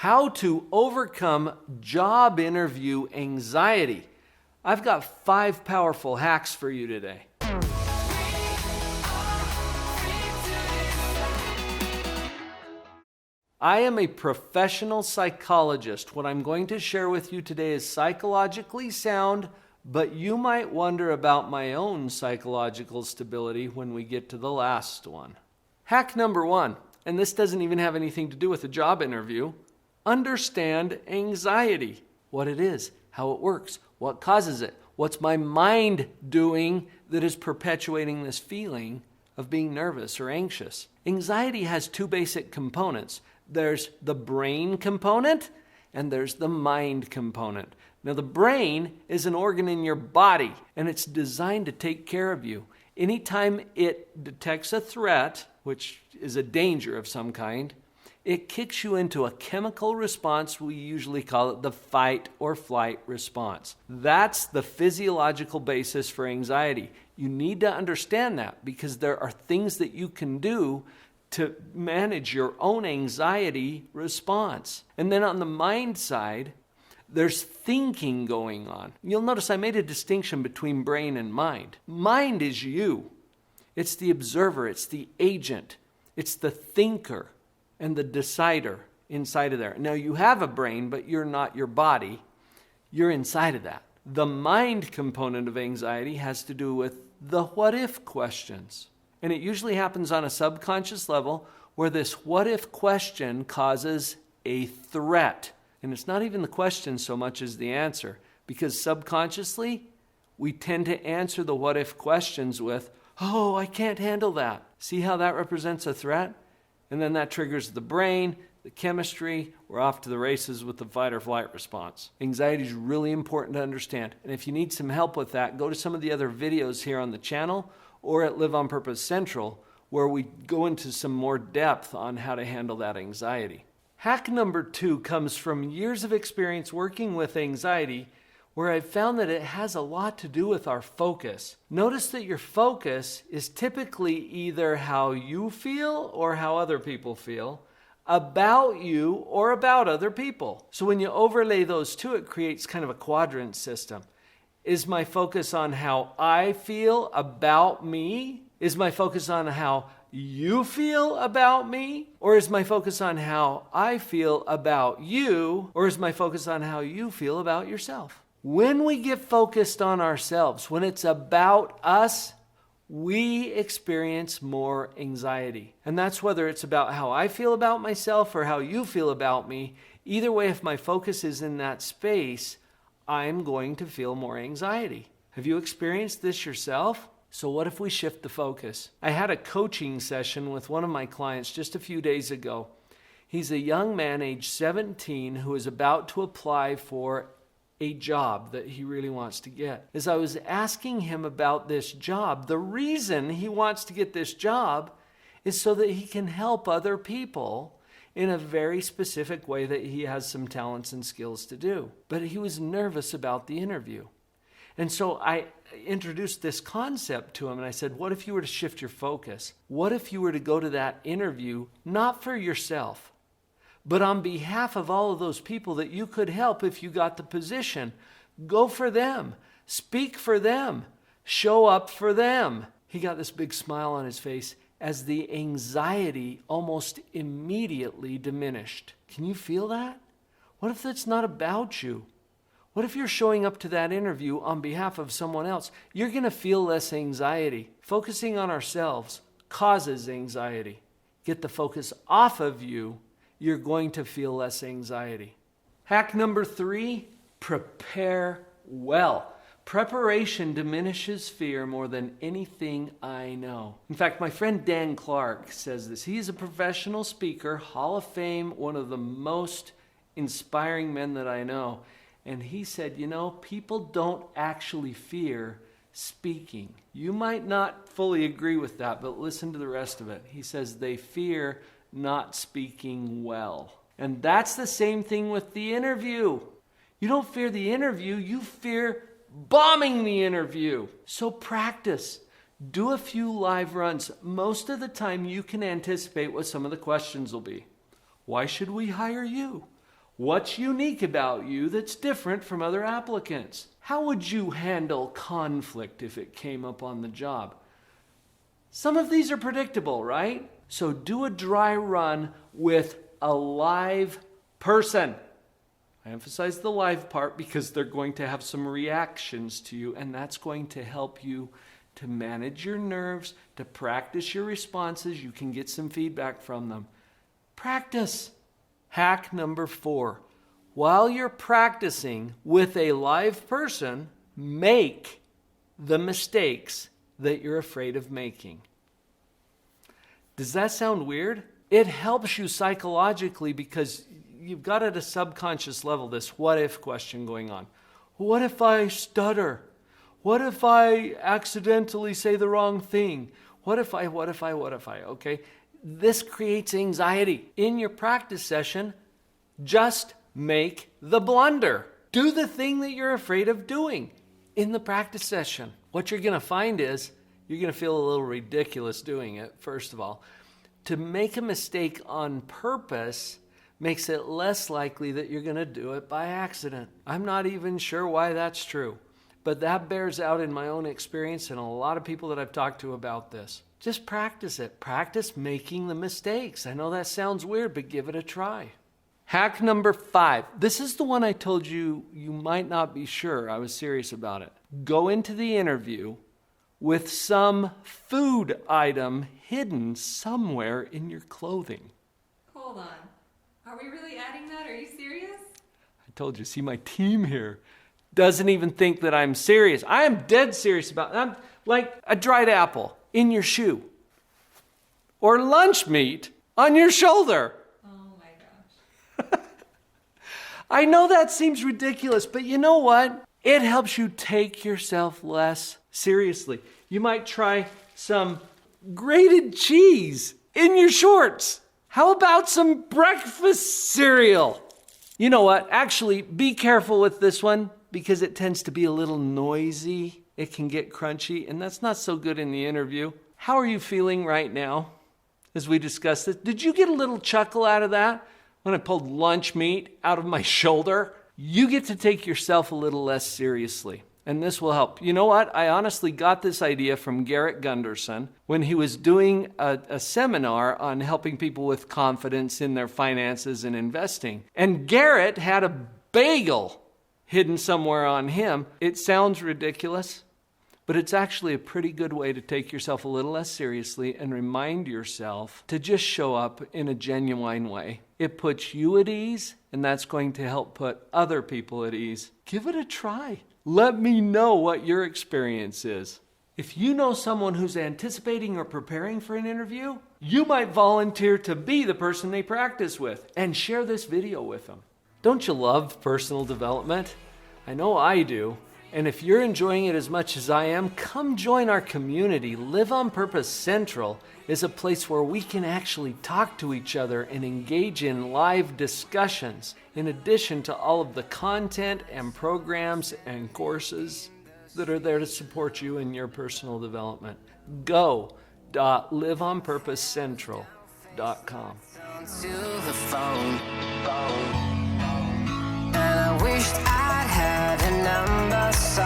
How to overcome job interview anxiety. I've got 5 powerful hacks for you today. I am a professional psychologist. What I'm going to share with you today is psychologically sound, but you might wonder about my own psychological stability when we get to the last one. Hack number 1, and this doesn't even have anything to do with a job interview. Understand anxiety, what it is, how it works, what causes it, what's my mind doing that is perpetuating this feeling of being nervous or anxious. Anxiety has 2 basic components. There's the brain component and there's the mind component. Now, the brain is an organ in your body and it's designed to take care of you. Anytime it detects a threat, which is a danger of some kind, it kicks you into a chemical response. We usually call it the fight or flight response. That's the physiological basis for anxiety. You need to understand that because there are things that you can do to manage your own anxiety response. And then on the mind side, there's thinking going on. You'll notice I made a distinction between brain and mind. Mind is you. It's the observer, it's the agent, it's the thinker and the decider inside of there. Now you have a brain, but you're not your body. You're inside of that. The mind component of anxiety has to do with the what if questions. And it usually happens on a subconscious level where this what if question causes a threat. And it's not even the question so much as the answer, because subconsciously we tend to answer the what if questions with, oh, I can't handle that. See how that represents a threat? And then that triggers the brain, the chemistry, we're off to the races with the fight or flight response. Anxiety is really important to understand. And if you need some help with that, go to some of the other videos here on the channel or at Live on Purpose Central, where we go into some more depth on how to handle that anxiety. Hack number 2 comes from years of experience working with anxiety, where I've found that it has a lot to do with our focus. Notice that your focus is typically either how you feel or how other people feel, about you or about other people. So when you overlay those two, it creates kind of a quadrant system. Is my focus on how I feel about me? Is my focus on how you feel about me? Or is my focus on how I feel about you? Or is my focus on how you feel about yourself? When we get focused on ourselves, when it's about us, we experience more anxiety. And that's whether it's about how I feel about myself or how you feel about me. Either way, if my focus is in that space, I'm going to feel more anxiety. Have you experienced this yourself? So what if we shift the focus? I had a coaching session with one of my clients just a few days ago. He's a young man, age 17, who is about to apply for a job that he really wants to get. As I was asking him about this job, the reason he wants to get this job is so that he can help other people in a very specific way that he has some talents and skills to do. But he was nervous about the interview. And so I introduced this concept to him and I said, what if you were to shift your focus? What if you were to go to that interview, not for yourself, but on behalf of all of those people that you could help if you got the position? Go for them. Speak for them. Show up for them. He got this big smile on his face as the anxiety almost immediately diminished. Can you feel that? What if it's not about you? What if you're showing up to that interview on behalf of someone else? You're going to feel less anxiety. Focusing on ourselves causes anxiety. Get the focus off of you, you're going to feel less anxiety. Hack number 3, prepare well. Preparation diminishes fear more than anything I know. In fact, my friend Dan Clark says this. He is a professional speaker, Hall of Fame, one of the most inspiring men that I know. And he said, people don't actually fear speaking. You might not fully agree with that, but listen to the rest of it. He says they fear not speaking well. And that's the same thing with the interview. You don't fear the interview, you fear bombing the interview. So practice. Do a few live runs. Most of the time you can anticipate what some of the questions will be. Why should we hire you? What's unique about you that's different from other applicants? How would you handle conflict if it came up on the job? Some of these are predictable, right? So do a dry run with a live person. I emphasize the live part because they're going to have some reactions to you, and that's going to help you to manage your nerves, to practice your responses. You can get some feedback from them. Practice. Hack number 4. While you're practicing with a live person, make the mistakes that you're afraid of making. Does that sound weird? It helps you psychologically because you've got at a subconscious level this what if question going on. What if I stutter? What if I accidentally say the wrong thing? What if I? Okay? This creates anxiety. In your practice session, just make the blunder. Do the thing that you're afraid of doing in the practice session. What you're going to find is you're going to feel a little ridiculous doing it, first of all. To make a mistake on purpose makes it less likely that you're going to do it by accident. I'm not even sure why that's true, but that bears out in my own experience and a lot of people that I've talked to about this. Just practice it. Practice making the mistakes. I know that sounds weird, but give it a try. Hack number 5. This is the one I told you you might not be sure I was serious about it. Go into the interview with some food item hidden somewhere in your clothing. Hold on. Are we really adding that? Are you serious? I told you, see my team here doesn't even think that I'm serious. I am dead serious about it. I'm like a dried apple in your shoe or lunch meat on your shoulder. Oh my gosh. I know that seems ridiculous, but you know what? It helps you take yourself less seriously. You might try some grated cheese in your shorts. How about some breakfast cereal? You know what? Actually, be careful with this one because it tends to be a little noisy. It can get crunchy, and that's not so good in the interview. How are you feeling right now as we discuss this? Did you get a little chuckle out of that when I pulled lunch meat out of my shoulder? You get to take yourself a little less seriously, and this will help. You know what? I honestly got this idea from Garrett Gunderson when he was doing a seminar on helping people with confidence in their finances and investing. And Garrett had a bagel hidden somewhere on him. It sounds ridiculous, but it's actually a pretty good way to take yourself a little less seriously and remind yourself to just show up in a genuine way. It puts you at ease, and that's going to help put other people at ease. Give it a try. Let me know what your experience is. If you know someone who's anticipating or preparing for an interview, you might volunteer to be the person they practice with and share this video with them. Don't you love personal development? I know I do. And if you're enjoying it as much as I am, come join our community. Live on Purpose Central is a place where we can actually talk to each other and engage in live discussions, in addition to all of the content and programs and courses that are there to support you in your personal development. go.liveonpurposecentral.com. To the phone. And I wished I'd had a number so